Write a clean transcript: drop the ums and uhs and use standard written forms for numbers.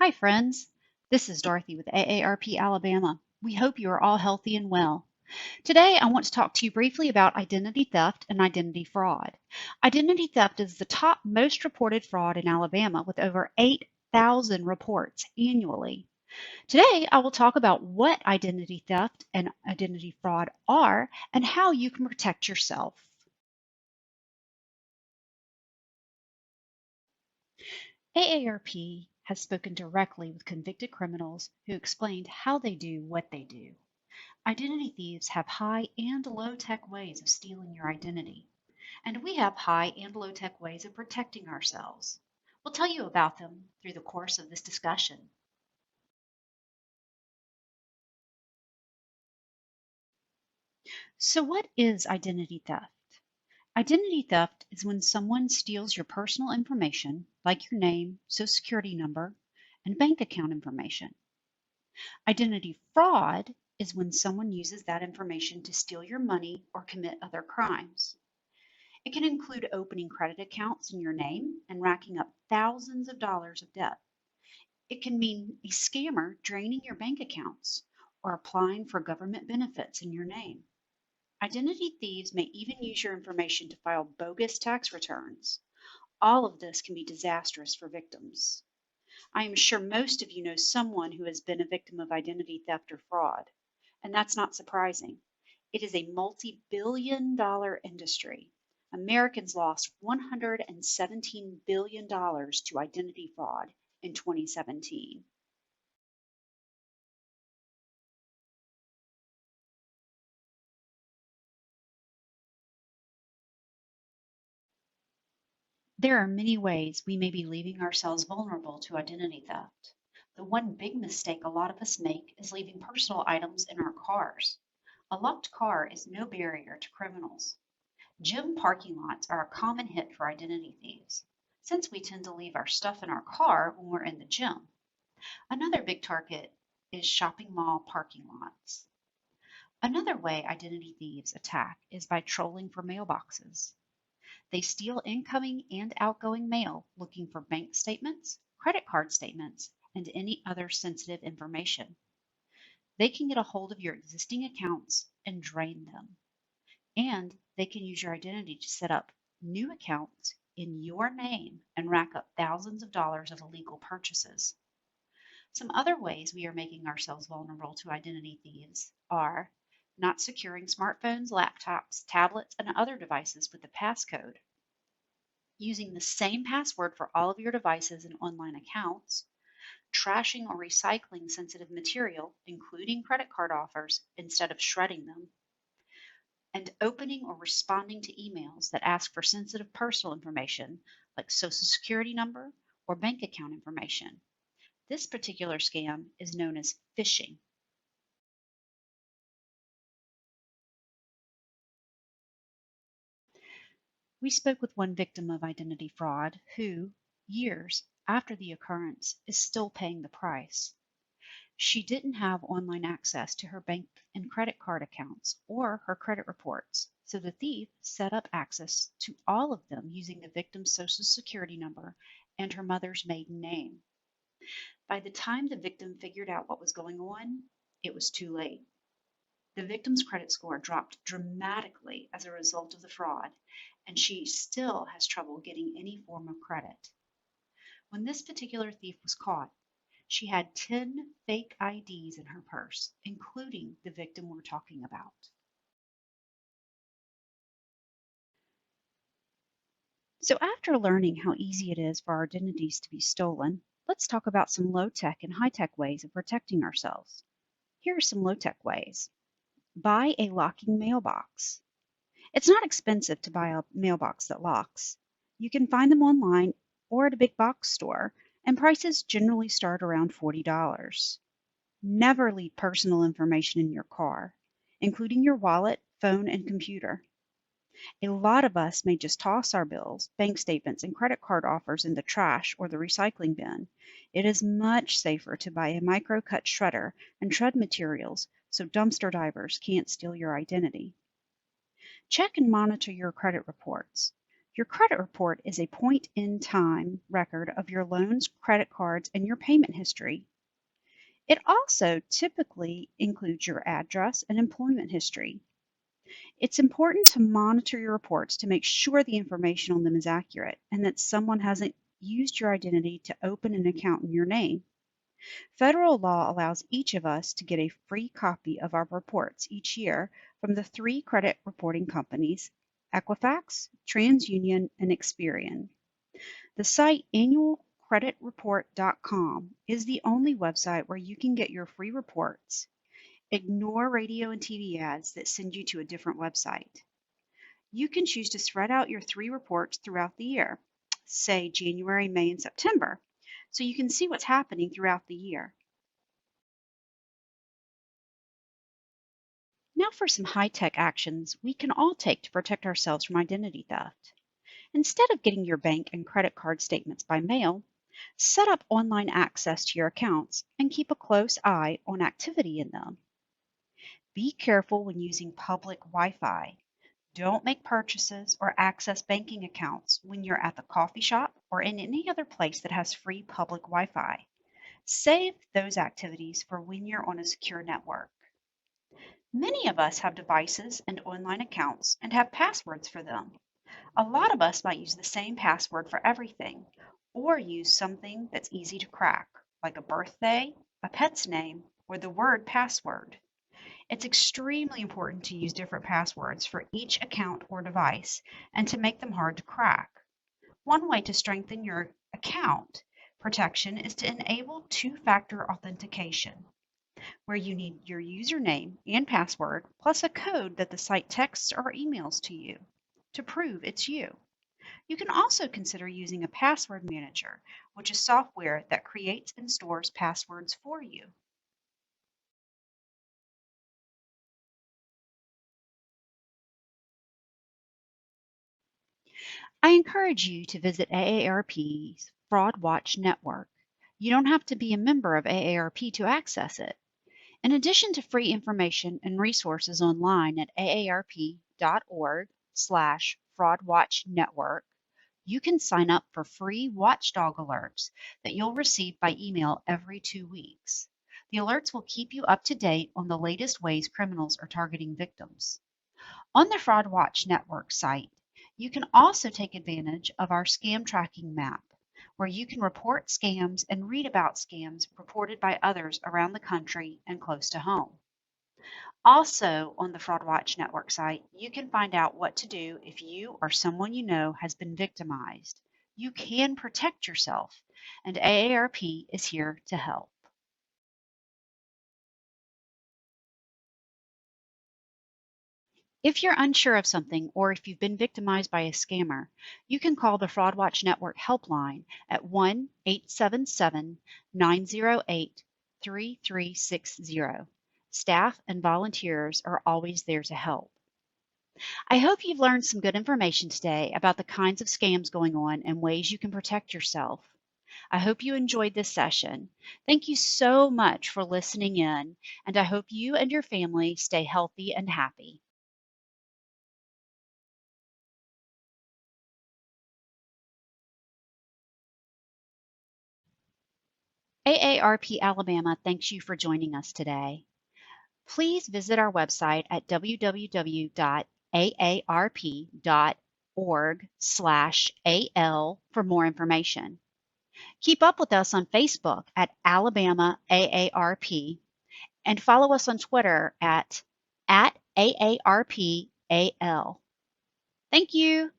Hi, friends. This is Dorothy with AARP Alabama. We hope you are all healthy and well. Today, I want to talk to you briefly about identity theft and identity fraud. Identity theft is the top most reported fraud in Alabama with over 8,000 reports annually. Today, I will talk about what identity theft and identity fraud are and how you can protect yourself. AARP has spoken directly with convicted criminals who explained how they do what they do. Identity thieves have high and low tech ways of stealing your identity, and we have high and low tech ways of protecting ourselves. We'll tell you about them through the course of this discussion. So, what is identity theft? Identity theft is when someone steals your personal information, like your name, social security number, and bank account information. Identity fraud is when someone uses that information to steal your money or commit other crimes. It can include opening credit accounts in your name and racking up thousands of dollars of debt. It can mean a scammer draining your bank accounts or applying for government benefits in your name. Identity thieves may even use your information to file bogus tax returns. All of this can be disastrous for victims. I am sure most of you know someone who has been a victim of identity theft or fraud, and that's not surprising. It is a multi-billion-dollar industry. Americans lost $117 billion to identity fraud in 2017. There are many ways we may be leaving ourselves vulnerable to identity theft. The one big mistake a lot of us make is leaving personal items in our cars. A locked car is no barrier to criminals. Gym parking lots are a common hit for identity thieves, since we tend to leave our stuff in our car when we're in the gym. Another big target is shopping mall parking lots. Another way identity thieves attack is by trolling for mailboxes. They steal incoming and outgoing mail looking for bank statements, credit card statements, and any other sensitive information. They can get a hold of your existing accounts and drain them. And they can use your identity to set up new accounts in your name and rack up thousands of dollars of illegal purchases. Some other ways we are making ourselves vulnerable to identity thieves are not securing smartphones, laptops, tablets, and other devices with a passcode, using the same password for all of your devices and online accounts, trashing or recycling sensitive material, including credit card offers, instead of shredding them, and opening or responding to emails that ask for sensitive personal information like social security number or bank account information. This particular scam is known as phishing. We spoke with one victim of identity fraud who, years after the occurrence, is still paying the price. She didn't have online access to her bank and credit card accounts or her credit reports, so the thief set up access to all of them using the victim's social security number and her mother's maiden name. By the time the victim figured out what was going on, it was too late. The victim's credit score dropped dramatically as a result of the fraud, and she still has trouble getting any form of credit. When this particular thief was caught, she had 10 fake IDs in her purse, including the victim we're talking about. So, after learning how easy it is for our identities to be stolen, let's talk about some low tech and high tech ways of protecting ourselves. Here are some low tech ways. Buy a locking mailbox. It's not expensive to buy a mailbox that locks. You can find them online or at a big box store, and prices generally start around $40. Never leave personal information in your car, including your wallet, phone, and computer. A lot of us may just toss our bills, bank statements, and credit card offers in the trash or the recycling bin. It is much safer to buy a micro-cut shredder and shred materials so dumpster divers can't steal your identity. Check and monitor your credit reports. Your credit report is a point-in-time record of your loans, credit cards, and your payment history. It also typically includes your address and employment history. It's important to monitor your reports to make sure the information on them is accurate and that someone hasn't used your identity to open an account in your name. Federal law allows each of us to get a free copy of our reports each year from the 3 credit reporting companies, Equifax, TransUnion, and Experian. The site annualcreditreport.com is the only website where you can get your free reports. Ignore radio and TV ads that send you to a different website. You can choose to spread out your 3 reports throughout the year, say January, May, and September, so you can see what's happening throughout the year. Now for some high-tech actions we can all take to protect ourselves from identity theft. Instead of getting your bank and credit card statements by mail, set up online access to your accounts and keep a close eye on activity in them. Be careful when using public Wi-Fi. Don't make purchases or access banking accounts when you're at the coffee shop or in any other place that has free public Wi-Fi. Save those activities for when you're on a secure network. Many of us have devices and online accounts and have passwords for them. A lot of us might use the same password for everything, or use something that's easy to crack, like a birthday, a pet's name, or the word password. It's extremely important to use different passwords for each account or device and to make them hard to crack. One way to strengthen your account protection is to enable two-factor authentication, where you need your username and password plus a code that the site texts or emails to you to prove it's you. You can also consider using a password manager, which is software that creates and stores passwords for you. I encourage you to visit AARP's Fraud Watch Network. You don't have to be a member of AARP to access it. In addition to free information and resources online at aarp.org/fraudwatchnetwork, you can sign up for free watchdog alerts that you'll receive by email every 2 weeks. The alerts will keep you up to date on the latest ways criminals are targeting victims. On the Fraud Watch Network site, you can also take advantage of our scam tracking map, where you can report scams and read about scams reported by others around the country and close to home. Also, on the Fraud Watch Network site, you can find out what to do if you or someone you know has been victimized. You can protect yourself, and AARP is here to help. If you're unsure of something or if you've been victimized by a scammer, you can call the Fraud Watch Network helpline at 1-877-908-3360. Staff and volunteers are always there to help. I hope you've learned some good information today about the kinds of scams going on and ways you can protect yourself. I hope you enjoyed this session. Thank you so much for listening in, and I hope you and your family stay healthy and happy. AARP Alabama thanks you for joining us today. Please visit our website at www.aarp.org/AL for more information. Keep up with us on Facebook at Alabama AARP and follow us on Twitter at AARPAL. Thank you.